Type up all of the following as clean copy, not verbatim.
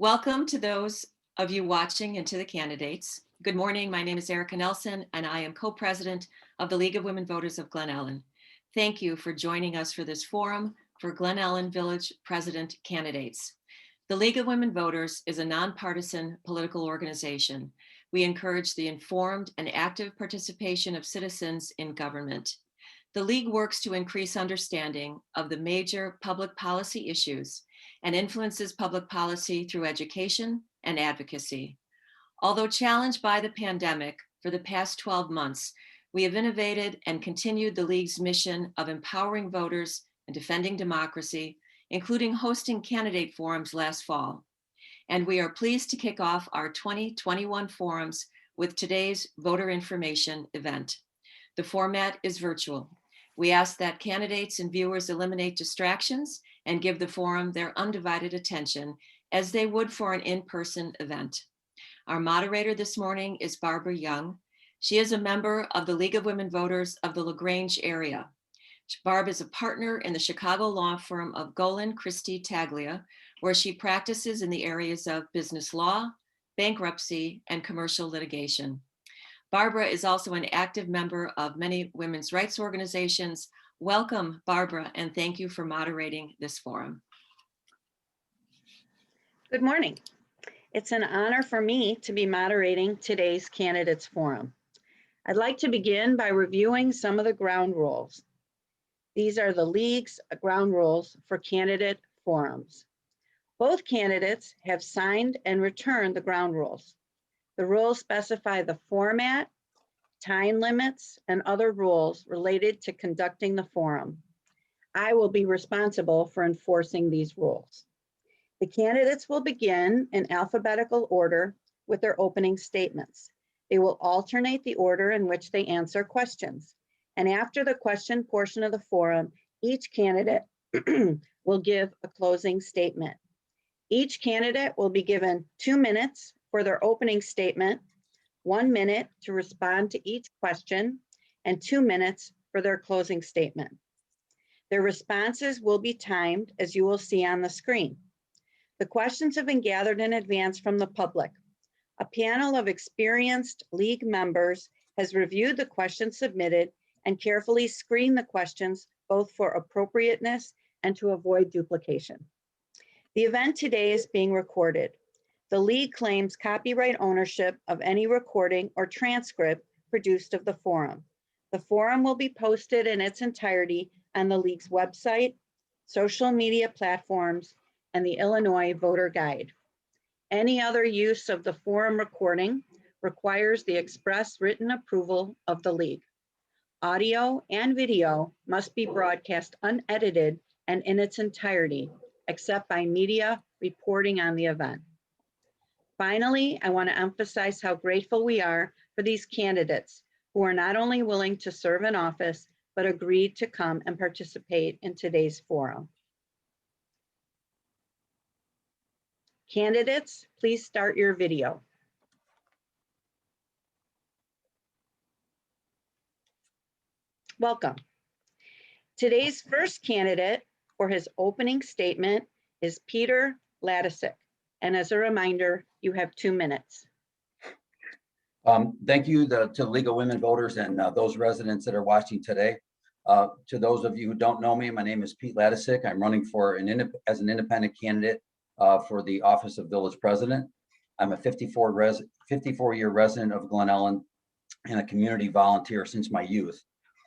Welcome to those of you watching and to the candidates. Good morning. My name is Erica Nelson, and I am co-president of the League of Women Voters of Glen Ellyn. Thank you for joining us for this forum for Glen Ellyn Village President candidates. The League of Women Voters is a nonpartisan political organization. We encourage the informed and active participation of citizens in government. The League works to increase understanding of the major public policy issues and influences public policy through education and advocacy. Although challenged by the pandemic for the past 12 months, we have innovated and continued the League's mission of empowering voters and defending democracy, including hosting candidate forums last fall. And we are pleased to kick off our 2021 forums with today's voter information event. The format is virtual. We ask that candidates and viewers eliminate distractions and give the forum their undivided attention as they would for an in-person event. Our moderator this morning is Barbara Yong. She is a member of the League of Women Voters of the LaGrange area. Barb is a partner in the Chicago law firm of Golan Christie Taglia, where she practices in the areas of business law, bankruptcy, and commercial litigation. Barbara is also an active member of many women's rights organizations. Welcome, Barbara, and thank you for moderating this forum. Good morning. It's an honor for me to be moderating today's candidates forum. I'd like to begin by reviewing some of the ground rules. These are the League's ground rules for candidate forums. Both candidates have signed and returned the ground rules. The rules specify the format, time limits, and other rules related to conducting the forum. I will be responsible for enforcing these rules. The candidates will begin in alphabetical order with their opening statements. They will alternate the order in which they answer questions. And after the question portion of the forum, each candidate will give a closing statement. Each candidate will be given 2 minutes for their opening statement, 1 minute to respond to each question, and 2 minutes for their closing statement. Their responses will be timed, as you will see on the screen. The questions have been gathered in advance from the public. A panel of experienced League members has reviewed the questions submitted and carefully screened the questions both for appropriateness and to avoid duplication. The event today is being recorded. The League claims copyright ownership of any recording or transcript produced of the forum. The forum will be posted in its entirety on the League's website, social media platforms, and the Illinois Voter Guide. Any other use of the forum recording requires the express written approval of the League. Audio and video must be broadcast unedited and in its entirety, except by media reporting on the event. Finally, I want to emphasize how grateful we are for these candidates who are not only willing to serve in office, but agreed to come and participate in today's forum. Candidates, please start your video. Welcome. Today's first candidate for his opening statement is Peter Ladesic. And as a reminder, you have 2 minutes. Thank you to the League of Women Voters and those residents that are watching today. To those of you who don't know me, my name is Pete Ladesic. I'm running for as an independent candidate for the office of Village President. I'm a 54-year resident of Glen Ellyn and a community volunteer since my youth.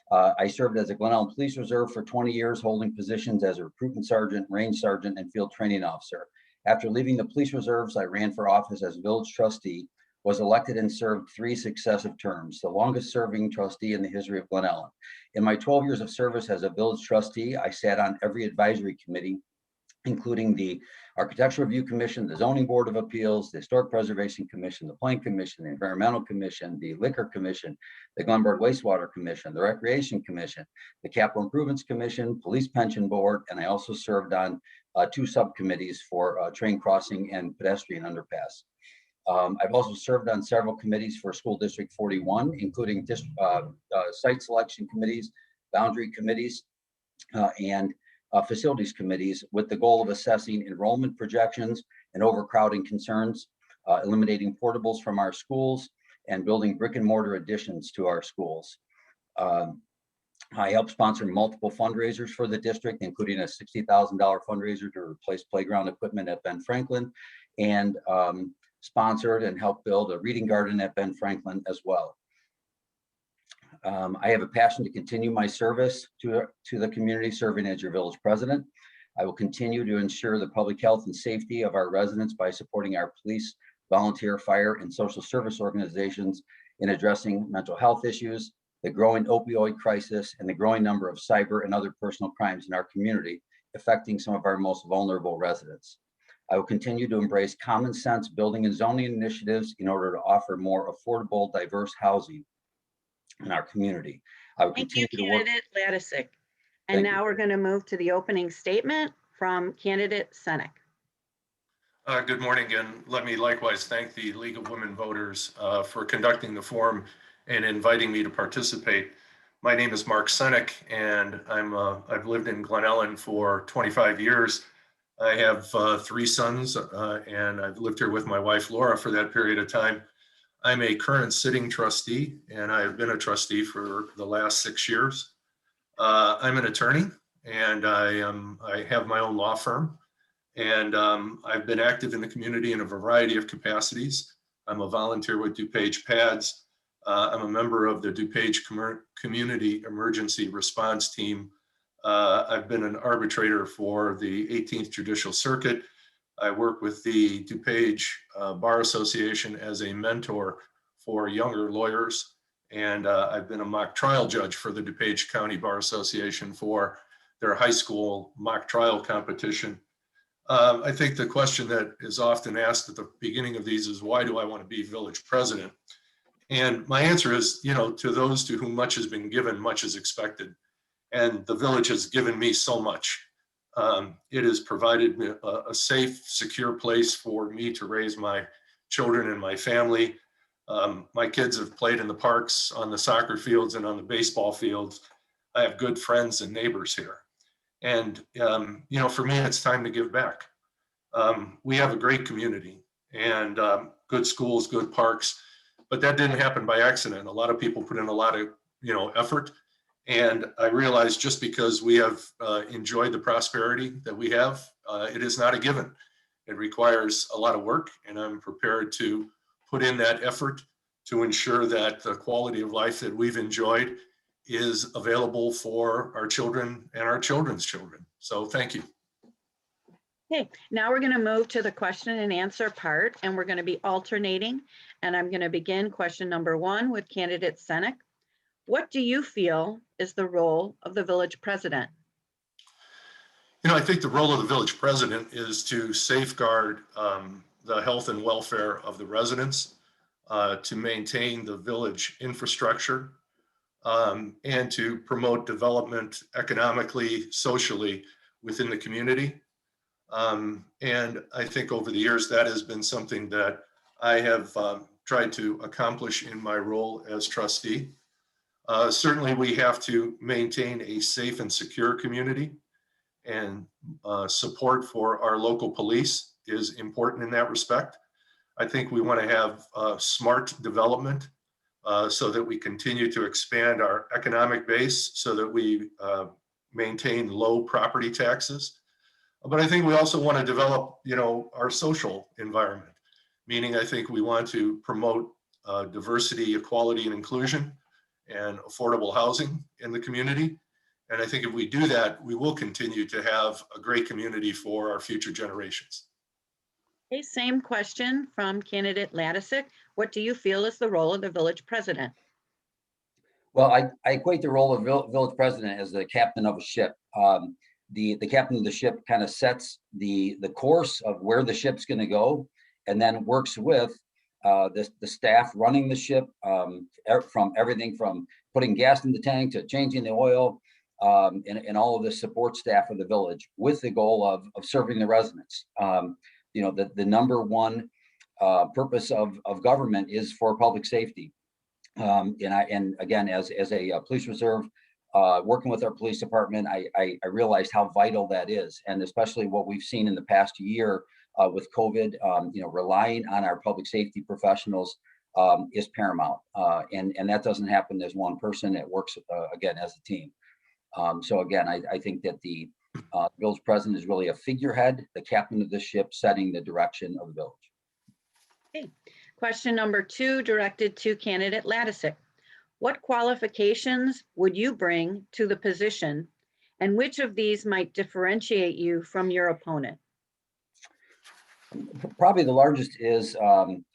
I served as a Glen Ellyn Police Reserve for 20 years, holding positions as a recruitment sergeant, range sergeant, and field training officer. After leaving the police reserves, I ran for office as village trustee, was elected and served 3 successive terms, the longest serving trustee in the history of Glen Ellyn. In my 12 years of service as a village trustee, I sat on every advisory committee, including the Architectural Review Commission, the Zoning Board of Appeals, the Historic Preservation Commission, the Plan Commission, the Environmental Commission, the Liquor Commission, the Glenbard Wastewater Commission, the Recreation Commission, the Capital Improvements Commission, Police Pension Board, and I also served on 2 subcommittees for train crossing and pedestrian underpass. I've also served on several committees for School District 41, including site selection committees, boundary committees, and facilities committees with the goal of assessing enrollment projections and overcrowding concerns, eliminating portables from our schools, and building brick and mortar additions to our schools. I helped sponsor multiple fundraisers for the district, including a $60,000 fundraiser to replace playground equipment at Ben Franklin, and sponsored and helped build a reading garden at Ben Franklin as well. I have a passion to continue my service to the community, serving as your village president. I will continue to ensure the public health and safety of our residents by supporting our police, volunteer, fire, and social service organizations in addressing mental health issues, the growing opioid crisis, and the growing number of cyber and other personal crimes in our community, affecting some of our most vulnerable residents. I will continue to embrace common sense building and zoning initiatives in order to offer more affordable, diverse housing in our community. I will Thank you, continue to work. candidate Ladesic. And Thank now you. we're going to move to the opening statement from candidate Senak. Good morning, and let me likewise thank the League of Women Voters for conducting the forum and inviting me to participate. My name is Mark Senak, and I've lived in Glen Ellyn for 25 years. I have 3 sons, and I've lived here with my wife Laura for that period of time. I'm a current sitting trustee, and I have been a trustee for the last 6 years. I'm an attorney, and I have my own law firm. And I've been active in the community in a variety of capacities. I'm a volunteer with DuPage PADS. I'm a member of the DuPage Community Emergency Response Team. I've been an arbitrator for the 18th Judicial Circuit. I work with the DuPage Bar Association as a mentor for younger lawyers. And I've been a mock trial judge for the DuPage County Bar Association for their high school mock trial competition. I think the question that is often asked at the beginning of these is, why do I want to be village president? And my answer is, to those to whom much has been given, much is expected. And the village has given me so much. It has provided me a safe, secure place for me to raise my children and my family. My kids have played in the parks, on the soccer fields, and on the baseball fields. I have good friends and neighbors here. And, for me, it's time to give back. We have a great community and good schools, good parks, but that didn't happen by accident. A lot of people put in a lot of, effort. And I realized just because we have enjoyed the prosperity that we have, it is not a given. It requires a lot of work, and I'm prepared to put in that effort to ensure that the quality of life that we've enjoyed is available for our children and our children's children. So thank you. Okay, now we're going to move to the question and answer part, and we're going to be alternating. And I'm going to begin question number 1 with candidate Senak. What do you feel is the role of the village president? I think the role of the village president is to safeguard the health and welfare of the residents, to maintain the village infrastructure, and to promote development economically, socially within the community. And I think over the years that has been something that I have tried to accomplish in my role as trustee. Certainly we have to maintain a safe and secure community, and support for our local police is important in that respect. I think we want to have smart development so that we continue to expand our economic base, so that we maintain low property taxes. But I think we also want to develop, our social environment, meaning I think we want to promote diversity, equality, and inclusion, and affordable housing in the community. And I think if we do that, we will continue to have a great community for our future generations. Okay, same question from candidate Ladesic. What do you feel is the role of the village president? Well, I equate the role of village president as the captain of a ship. The captain of the ship kind of sets the course of where the ship's going to go, and then works with the staff running the ship, from everything from putting gas in the tank to changing the oil, and all of the support staff of the village, with the goal of serving the residents. The number one purpose of government is for public safety. And again, as a police reserve working with our police department, I realized how vital that is, and especially what we've seen in the past year with COVID. Relying on our public safety professionals is paramount, and that doesn't happen as one person. It works again as a team. So again, I think that the village president is really a figurehead, the captain of the ship, setting the direction of the village. Okay. Question number 2, directed to candidate Ladesic. What qualifications would you bring to the position, and which of these might differentiate you from your opponent? Probably the largest is,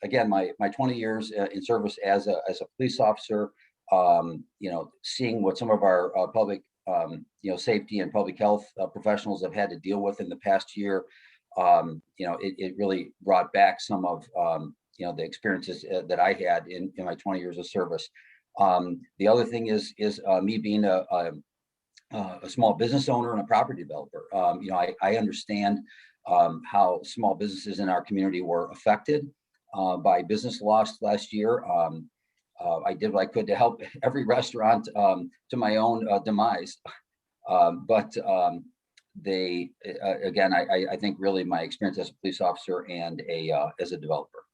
again, my 20 years in service as a police officer. Seeing what some of our public safety and public health professionals have had to deal with in the past year. It really brought back some of the experiences that I had in my 20 years of service. The other thing is me being a small business owner and a property developer. I understand how small businesses in our community were affected by business loss last year. I did what I could to help every restaurant to my own demise. But I think really my experience as a police officer and as a developer.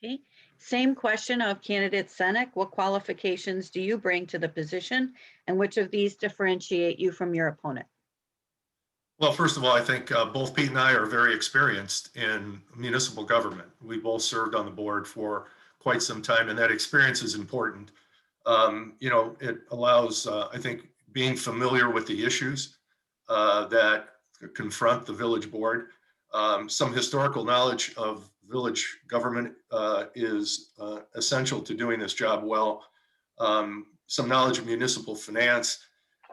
Okay. Same question of candidate Senak. What qualifications do you bring to the position, and which of these differentiate you from your opponent? Well, first of all, I think both Pete and I are very experienced in municipal government. We both served on the board for quite some time, and that experience is important. It allows, I think, being familiar with the issues that confront the village board. Some historical knowledge of village government is essential to doing this job well. Some knowledge of municipal finance,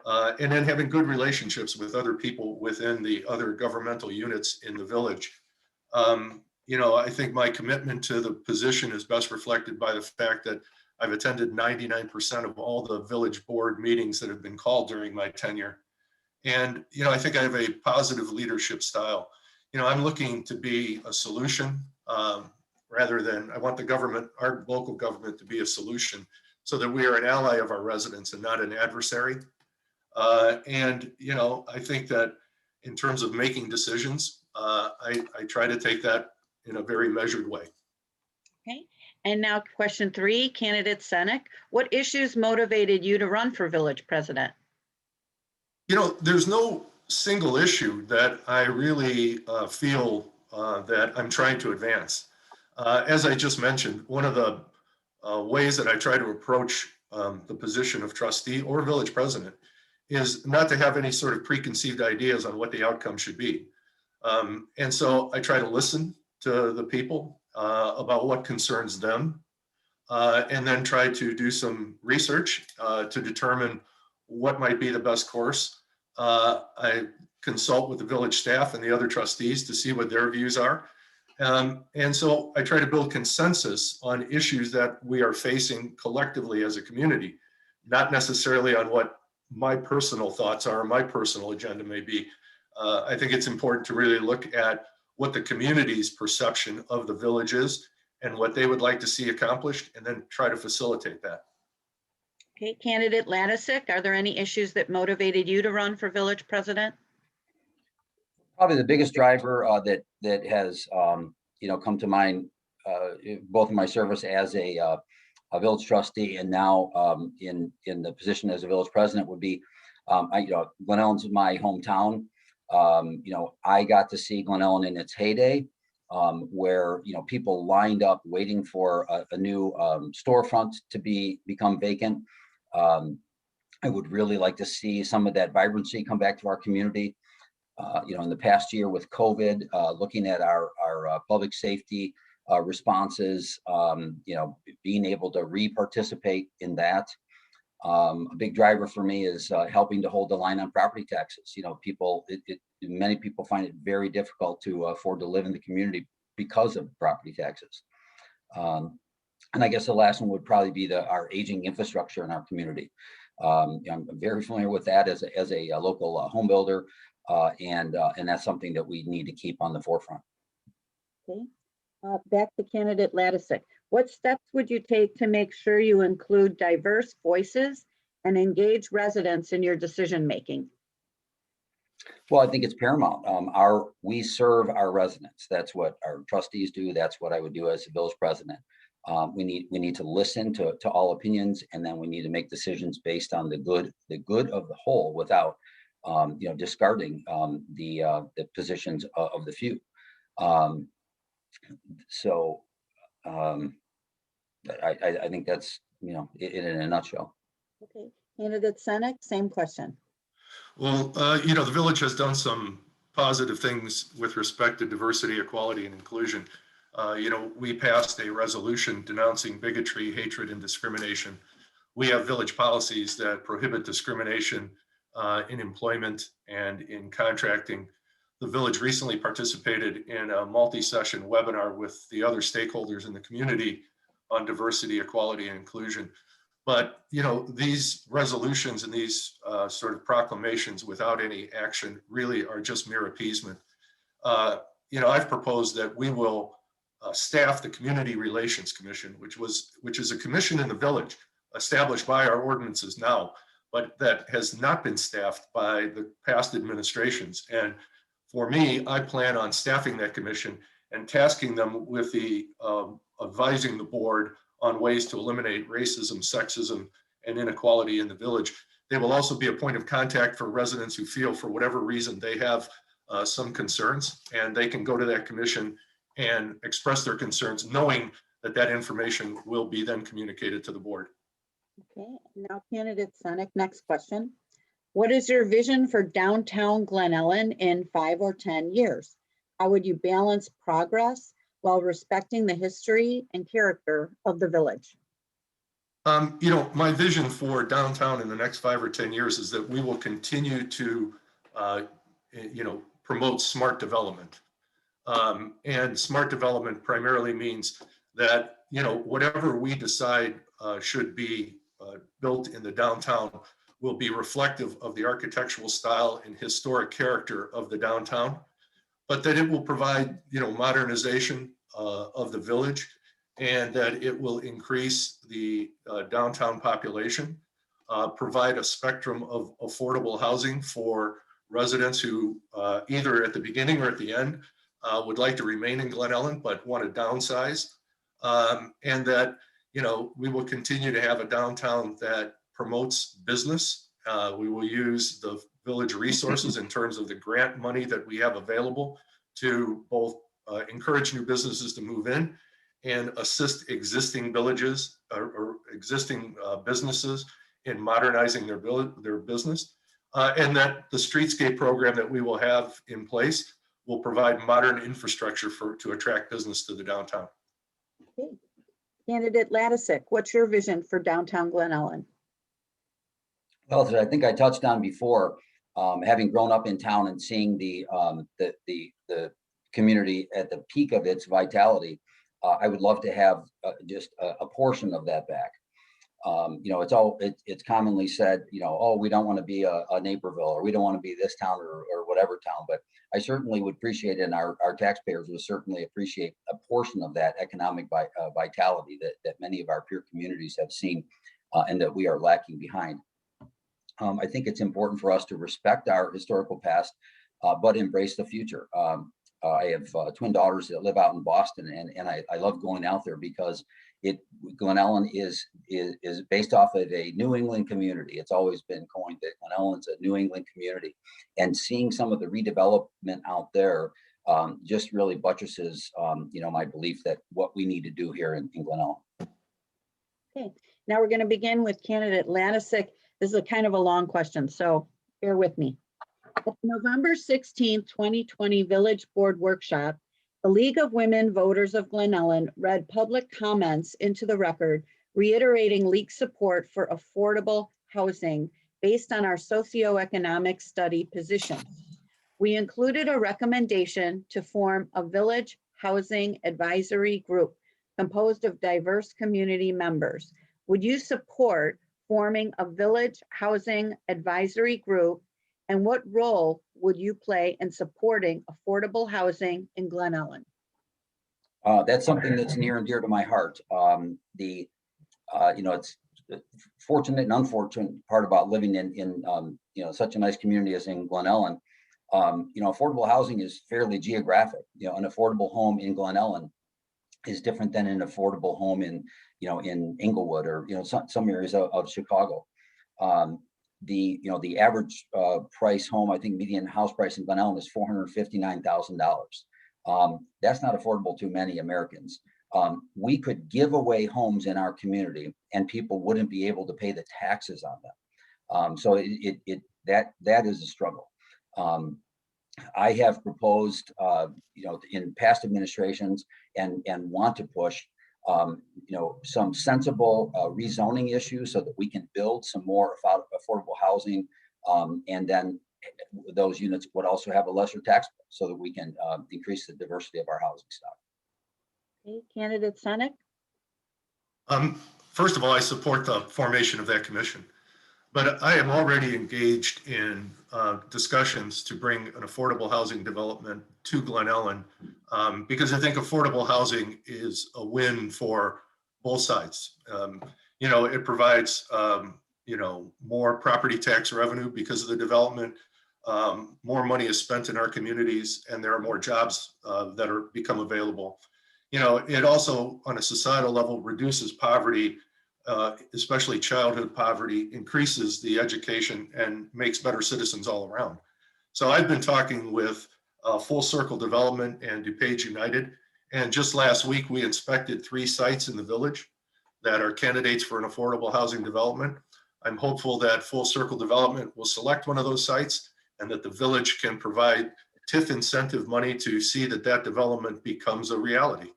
and then having good relationships with other people within the other governmental units in the village. I think my commitment to the position is best reflected by the fact that I've attended 99% of all the village board meetings that have been called during my tenure. And, I think I have a positive leadership style. I'm looking to be a solution rather than, I want our local government to be a solution so that we are an ally of our residents and not an adversary. I think that in terms of making decisions, I try to take that in a very measured way. Okay. And now question 3, candidate Senak. What issues motivated you to run for village president? There's no single issue that I really feel that I'm trying to advance. As I just mentioned, one of the ways that I try to approach the position of trustee or village president is not to have any sort of preconceived ideas on what the outcome should be. And so I try to listen to the people about what concerns them, and then try to do some research to determine what might be the best course. I consult with the village staff and the other trustees to see what their views are. And so I try to build consensus on issues that we are facing collectively as a community, not necessarily on what my personal thoughts are, my personal agenda may be. I think it's important to really look at what the community's perception of the village is and what they would like to see accomplished, and then try to facilitate that. Okay, candidate Ladesic, are there any issues that motivated you to run for village president? Probably the biggest driver that has come to mind, both in my service as a village trustee and now in the position as a village president, would be Glen Ellyn's my hometown. I got to see Glen Ellyn in its heyday, where people lined up waiting for a new storefront to become vacant. I would really like to see some of that vibrancy come back to our community. In the past year with COVID, looking at our public safety responses, being able to re-participate in that. A big driver for me is helping to hold the line on property taxes. Many people find it very difficult to afford to live in the community because of property taxes. And I guess the last one would probably be our aging infrastructure in our community. I'm very familiar with that as a local home builder, and that's something that we need to keep on the forefront. Okay, back to candidate Ladesic. What steps would you take to make sure you include diverse voices and engage residents in your decision-making? Well, I think it's paramount. We serve our residents. That's what our trustees do. That's what I would do as a village president. We need to listen to all opinions, and then we need to make decisions based on the good of the whole, without discarding the positions of the few. I think that's it in a nutshell. Okay, Candidate Senak, same question. Well, the village has done some positive things with respect to diversity, equality, and inclusion. We passed a resolution denouncing bigotry, hatred, and discrimination. We have village policies that prohibit discrimination in employment and in contracting. The village recently participated in a multi-session webinar with the other stakeholders in the community on diversity, equality, and inclusion. But, these resolutions and these sort of proclamations without any action really are just mere appeasement. I've proposed that we will staff the Community Relations Commission, which is a commission in the village established by our ordinances now, but that has not been staffed by the past administrations. And for me, I plan on staffing that commission and tasking them with advising the board on ways to eliminate racism, sexism, and inequality in the village. They will also be a point of contact for residents who feel, for whatever reason, they have some concerns, and they can go to that commission and express their concerns, knowing that that information will be then communicated to the board. Okay, now Candidate Senak, next question. What is your vision for downtown Glen Ellyn in 5 or 10 years? How would you balance progress while respecting the history and character of the village? My vision for downtown in the next 5 or 10 years is that we will continue to, promote smart development. And smart development primarily means that, whatever we decide should be built in the downtown will be reflective of the architectural style and historic character of the downtown, but that it will provide, modernization of the village, and that it will increase the downtown population, provide a spectrum of affordable housing for residents who either at the beginning or at the end would like to remain in Glen Ellyn but want to downsize, and that we will continue to have a downtown that promotes business. We will use the village resources in terms of the grant money that we have available to both encourage new businesses to move in and assist existing villages or existing businesses in modernizing their business. And that the streetscape program that we will have in place will provide modern infrastructure to attract business to the downtown. Okay. Candidate Ladesic, what's your vision for downtown Glen Ellyn? Well, as I think I touched on before, having grown up in town and seeing the community at the peak of its vitality, I would love to have just a portion of that back. It's commonly said, oh, we don't want to be a Naperville, or we don't want to be this town or whatever town, but I certainly would appreciate, and our taxpayers would certainly appreciate a portion of that economic vitality that many of our peer communities have seen and that we are lacking behind. I think it's important for us to respect our historical past, but embrace the future. I have twin daughters that live out in Boston, and I love going out there because Glen Ellyn is based off of a New England community. It's always been coined that Glen Ellyn's a New England community, and seeing some of the redevelopment out there just really buttresses, my belief that what we need to do here in Glen Ellyn. Okay, now we're going to begin with candidate Ladesic. This is a kind of a long question, so bear with me. At the November 16, 2020 Village Board Workshop, the League of Women Voters of Glen Ellyn read public comments into the record, reiterating league support for affordable housing based on our socioeconomic study position. We included a recommendation to form a village housing advisory group composed of diverse community members. Would you support forming a village housing advisory group, and what role would you play in supporting affordable housing in Glen Ellyn? That's something that's near and dear to my heart. It's fortunate and unfortunate part about living in such a nice community as in Glen Ellyn. Affordable housing is fairly geographic. An affordable home in Glen Ellyn is different than an affordable home in Inglewood or some areas of Chicago. The average price home, I think median house price in Glen Ellyn is $459,000. That's not affordable to many Americans. We could give away homes in our community and people wouldn't be able to pay the taxes on them. So that is a struggle. I have proposed, in past administrations and want to push, some sensible rezoning issues so that we can build some more affordable housing. And then those units would also have a lesser tax bill so that we can increase the diversity of our housing stock. Okay, Candidate Senak. First of all, I support the formation of that commission, but I am already engaged in discussions to bring an affordable housing development to Glen Ellyn because I think affordable housing is a win for both sides. It provides, more property tax revenue because of the development. More money is spent in our communities and there are more jobs that become available. It also, on a societal level, reduces poverty, especially childhood poverty, increases the education and makes better citizens all around. So I've been talking with Full Circle Development and DuPage United, and just last week we inspected 3 sites in the village that are candidates for an affordable housing development. I'm hopeful that Full Circle Development will select one of those sites and that the village can provide TIF incentive money to see that that development becomes a reality.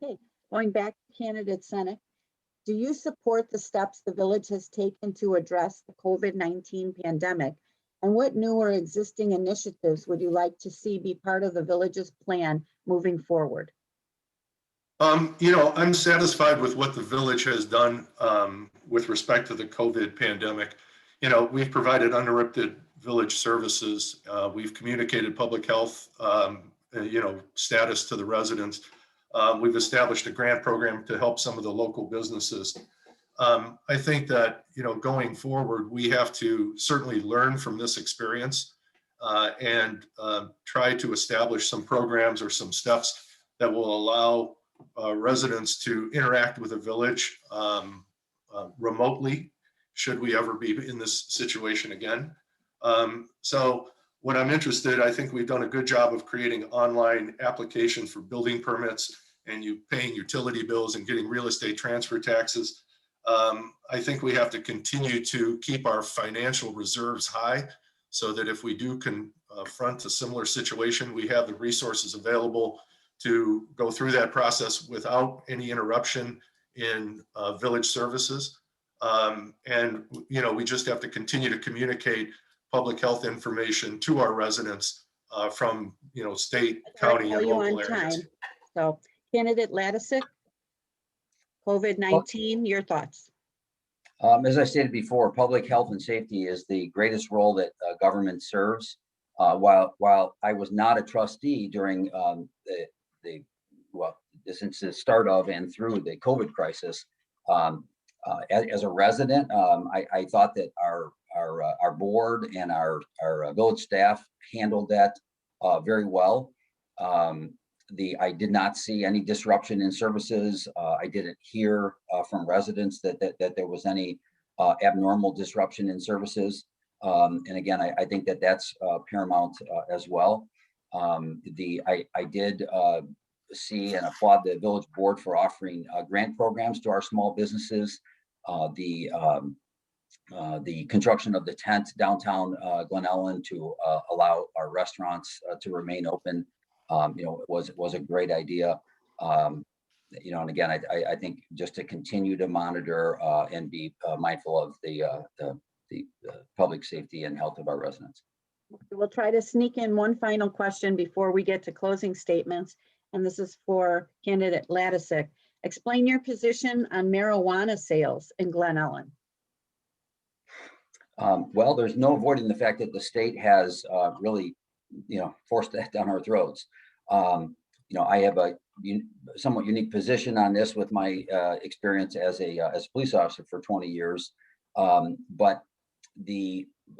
Okay, going back to Candidate Senak, do you support the steps the village has taken to address the COVID-19 pandemic? And what new or existing initiatives would you like to see be part of the village's plan moving forward? I'm satisfied with what the village has done with respect to the COVID pandemic. We've provided uninterrupted village services. We've communicated public health, status to the residents. We've established a grant program to help some of the local businesses. I think that, going forward, we have to certainly learn from this experience and try to establish some programs or some steps that will allow residents to interact with the village remotely, should we ever be in this situation again. So when I'm interested, I think we've done a good job of creating online applications for building permits and you paying utility bills and getting real estate transfer taxes. I think we have to continue to keep our financial reserves high so that if we do confront a similar situation, we have the resources available to go through that process without any interruption in village services. And we just have to continue to communicate public health information to our residents from state, county, and local areas. So, Candidate Ladesic, COVID-19, your thoughts? As I stated before, public health and safety is the greatest role that government serves. While I was not a trustee during since the start of and through the COVID crisis, as a resident, I thought that our board and our village staff handled that very well. I did not see any disruption in services. I didn't hear from residents that there was any abnormal disruption in services. And again, I think that that's paramount as well. I did see and applaud the village board for offering grant programs to our small businesses. The construction of the tent downtown Glen Ellyn to allow our restaurants to remain open, was a great idea. And again, I think just to continue to monitor and be mindful of the public safety and health of our residents. We'll try to sneak in one final question before we get to closing statements. And this is for Candidate Ladesic. Explain your position on marijuana sales in Glen Ellyn. Well, there's no avoiding the fact that the state has really, forced that down our throats. I have a somewhat unique position on this with my experience as a police officer for 20 years. But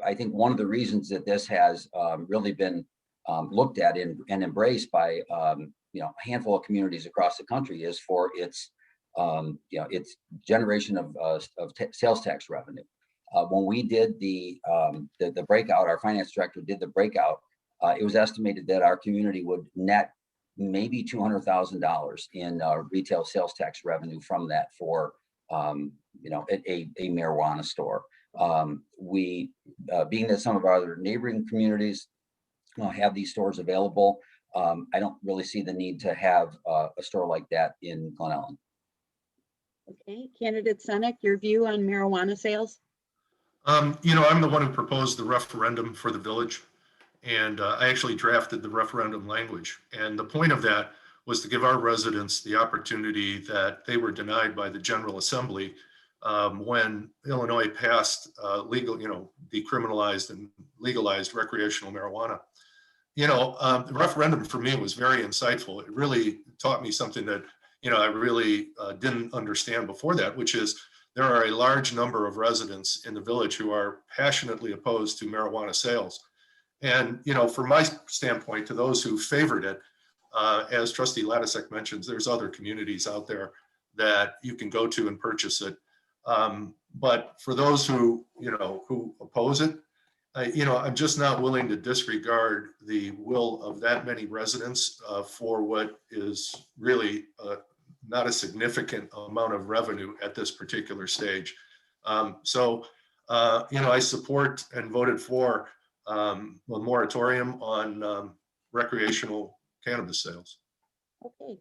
I think one of the reasons that this has really been looked at and embraced by a handful of communities across the country is for its its generation of sales tax revenue. When we did the breakout, our finance director did the breakout. It was estimated that our community would net maybe $200,000 in retail sales tax revenue from that for a marijuana store. Being that some of our other neighboring communities have these stores available, I don't really see the need to have a store like that in Glen Ellyn. Okay, Candidate Senak, your view on marijuana sales? I'm the one who proposed the referendum for the village, and I actually drafted the referendum language. And the point of that was to give our residents the opportunity that they were denied by the General Assembly when Illinois passed decriminalized and legalized recreational marijuana. The referendum for me was very insightful. It really taught me something that I really didn't understand before that, which is there are a large number of residents in the village who are passionately opposed to marijuana sales. And, from my standpoint, to those who favored it, as Trustee Ladesic mentions, there's other communities out there that you can go to and purchase it. But for those who oppose it, I'm just not willing to disregard the will of that many residents for what is really not a significant amount of revenue at this particular stage. I support and voted for a moratorium on recreational cannabis sales. Okay,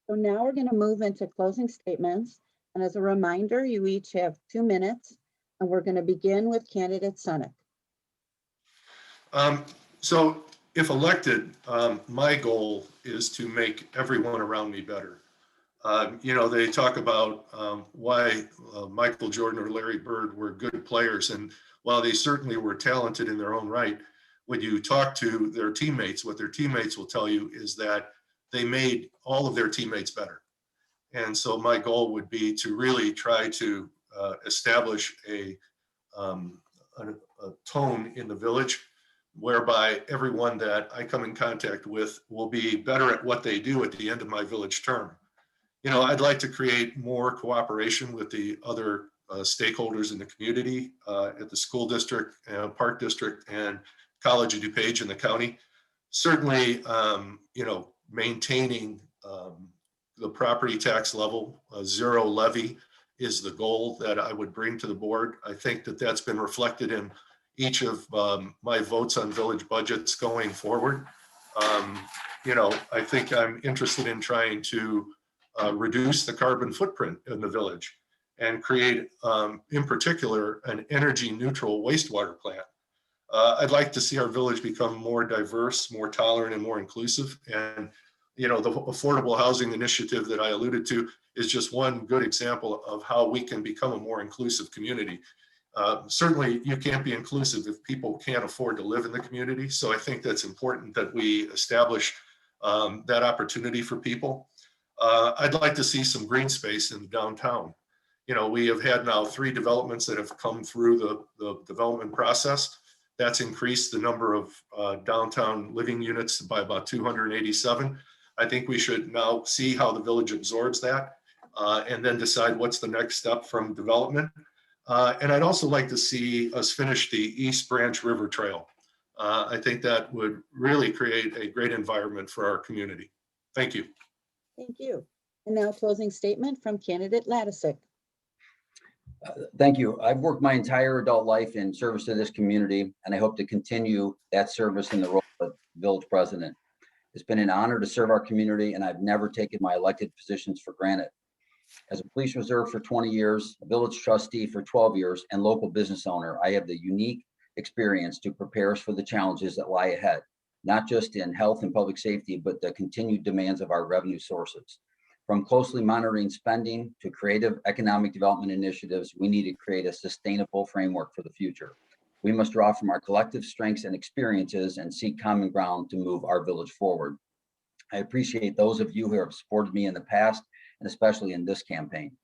so now we're going to move into closing statements. And as a reminder, you each have 2 minutes, and we're going to begin with Candidate Senak. So if elected, my goal is to make everyone around me better. They talk about why Michael Jordan or Larry Bird were good players. And while they certainly were talented in their own right, when you talk to their teammates, what their teammates will tell you is that they made all of their teammates better. And so my goal would be to really try to establish a tone in the village whereby everyone that I come in contact with will be better at what they do at the end of my village term. I'd like to create more cooperation with the other stakeholders in the community, at the school district, park district, and College of DuPage in the county. Certainly, maintaining the property tax level, zero levy, is the goal that I would bring to the board. I think that that's been reflected in each of my votes on village budgets going forward. I think I'm interested in trying to reduce the carbon footprint in the village and create, in particular, an energy neutral wastewater plant. I'd like to see our village become more diverse, more tolerant, and more inclusive. And, the affordable housing initiative that I alluded to is just one good example of how we can become a more inclusive community. Certainly, you can't be inclusive if people can't afford to live in the community. So I think that's important that we establish that opportunity for people. I'd like to see some green space in the downtown. We have had now 3 developments that have come through the development process. That's increased the number of downtown living units by about 287. I think we should now see how the village absorbs that and then decide what's the next step from development. And I'd also like to see us finish the East Branch River Trail. I think that would really create a great environment for our community. Thank you. Thank you. And now closing statement from Candidate Ladesic. Thank you. I've worked my entire adult life in service to this community, and I hope to continue that service in the role of village president. It's been an honor to serve our community, and I've never taken my elected positions for granted. As a police reserve for 20 years, a village trustee for 12 years, and local business owner, I have the unique experience to prepare us for the challenges that lie ahead, not just in health and public safety, but the continued demands of our revenue sources. From closely monitoring spending to creative economic development initiatives, we need to create a sustainable framework for the future. We must draw from our collective strengths and experiences and seek common ground to move our village forward. I appreciate those of you who have supported me in the past, and especially in this campaign.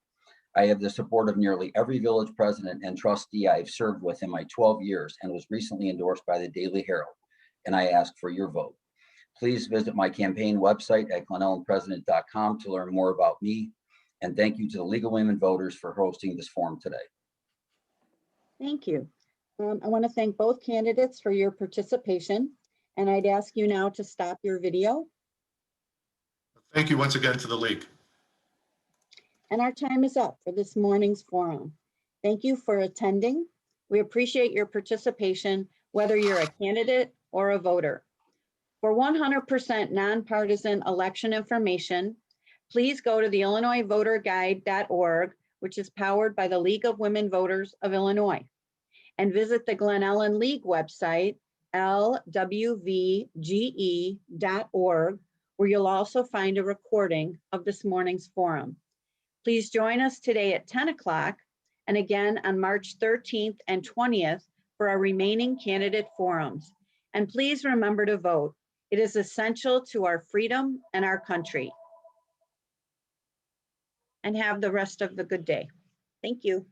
I have the support of nearly every village president and trustee I've served with in my 12 years and was recently endorsed by the Daily Herald, and I ask for your vote. Please visit my campaign website at glenellynpresident.com to learn more about me. And thank you to the League of Women Voters for hosting this forum today. Thank you. I want to thank both candidates for your participation, and I'd ask you now to stop your video. Thank you once again to the League. And our time is up for this morning's forum. Thank you for attending. We appreciate your participation, whether you're a candidate or a voter. For 100% nonpartisan election information, please go to the IllinoisVoterGuide.org, which is powered by the League of Women Voters of Illinois, and visit the Glen Ellyn League website, LWVGE.org, where you'll also find a recording of this morning's forum. Please join us today at 10 o'clock and again on March 13th and 20th for our remaining candidate forums. And please remember to vote. It is essential to our freedom and our country. And have the rest of the good day. Thank you.